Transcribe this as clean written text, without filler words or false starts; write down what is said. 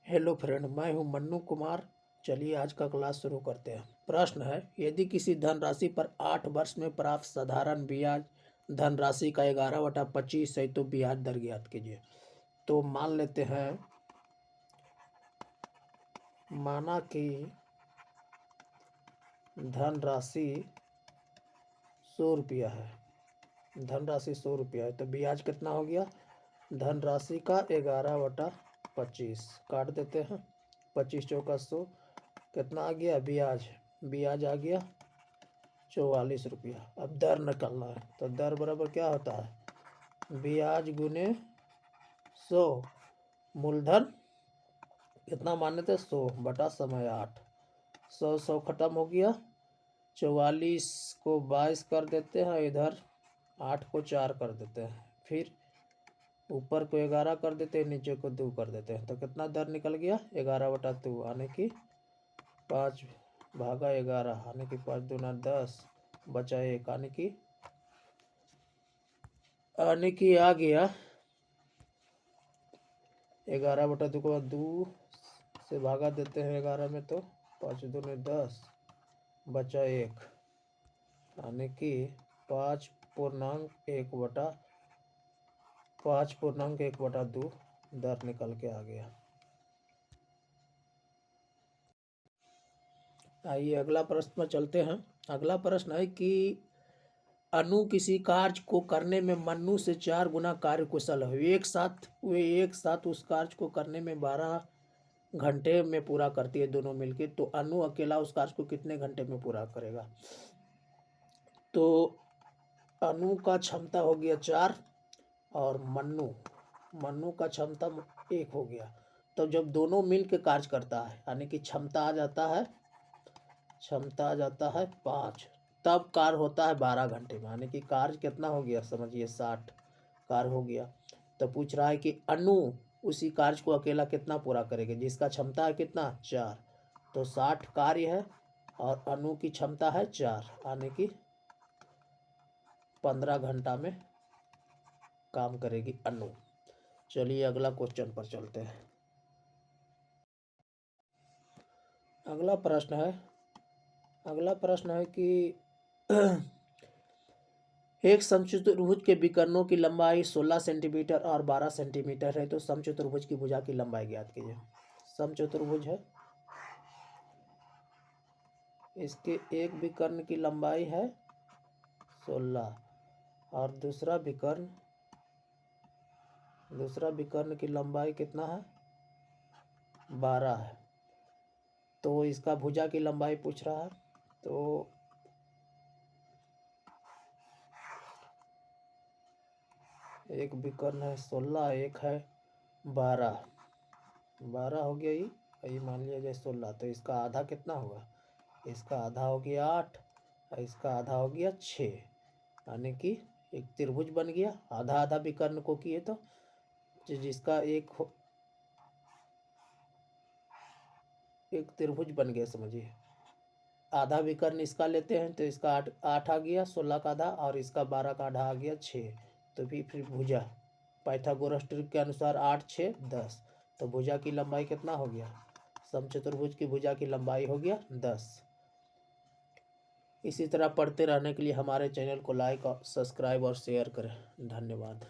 Hello friend, मैं हूं मन्नू कुमार। चलिए आज का क्लास शुरू करते हैं। प्रश्न है, यदि किसी धनराशि पर 8 वर्ष में प्राप्त साधारण ब्याज धनराशि का 11/25 है तो ब्याज दर ज्ञात कीजिए। तो मान लेते हैं, माना कि धनराशि 100 रुपया है। धनराशि 100 रुपया है तो ब्याज कितना हो गया? धनराशि का 11/25 काट देते हैं। 25 चौका 100, कितना आ गया ब्याज? ब्याज आ गया 44 रुपया। अब दर निकालना है तो दर बराबर क्या होता है? ब्याज गुने 100, मूलधन कितना माने थे? 100 बटा समय 8। 100 खत्म हो गया। 44 को 22 कर देते हैं, इधर 8 को 4 कर देते हैं, फिर ऊपर को 11 कर देते हैं, नीचे को 2 कर देते हैं। तो कितना दर निकल गया? 11/2 यानी कि 5/11 यानी कि 5 दूना 10 बचा 1 यानी कि आ गया 11/2 को 2 से भागा देते हैं 11 में, तो 5 दूने 10 बचा 1 यानी कि 5/1/2 दर निकल के आ गया। आइए अगला प्रश्न पर चलते हैं। अगला प्रश्न है कि अनु किसी कार्य को करने में मन्नू से 4 गुना कार्य कुशल है। वे एक साथ उस कार्य को करने में 12 घंटे में पूरा करती है दोनों मिलके। तो अनु अकेला उस कार्य को कितने घंटे में पूरा करेगा? तो अनु का क्षमता हो गया 4 और मन्नू का क्षमता 1 हो गया। तो जब दोनों मिल के कार्य करता है यानी कि क्षमता आ जाता है 5, तब कार्य होता है 12 घंटे में। यानी कि कार्य कितना हो गया? समझिए 60 कार्य हो गया। तो पूछ रहा है कि अनु उसी कार्य को अकेला कितना पूरा करेगा जिसका क्षमता है कितना? 4। तो 60 कार्य है और अनु की क्षमता है 4 यानी कि 15 घंटा में काम करेगी अनु। चलिए अगला क्वेश्चन पर चलते हैं। अगला प्रश्न है कि एक समचतुर्भुज के विकर्णों की लंबाई 16 सेंटीमीटर और 12 सेंटीमीटर है तो समचतुर्भुज की भुजा की लंबाई ज्ञात कीजिए। समचतुर्भुज है, इसके एक विकर्ण की लंबाई है 16 और दूसरा विकर्ण की लंबाई कितना है? 12 है। तो इसका भुजा की लंबाई पूछ रहा है। तो एक विकर्ण है 16, एक है 12 हो गया ये मान लिया जाए 16। तो इसका आधा कितना होगा? इसका आधा हो गया 8 और इसका आधा हो गया 6 यानी कि एक त्रिभुज बन गया। आधा आधा विकर्ण को किए तो जिसका एक त्रिभुज बन गया। समझिए आधा विकर्ण इसका लेते हैं तो इसका 8 आ गया, 16 का आधा, और इसका 12 का आधा आ गया 6। तो फिर भुजा पाइथागोरस ट्रिक के अनुसार 8, 6, 10। तो भुजा की लंबाई कितना हो गया? समचतुर्भुज की भुजा की लंबाई हो गया 10। इसी तरह पढ़ते रहने के लिए हमारे चैनल को लाइक और सब्सक्राइब और शेयर करें। धन्यवाद।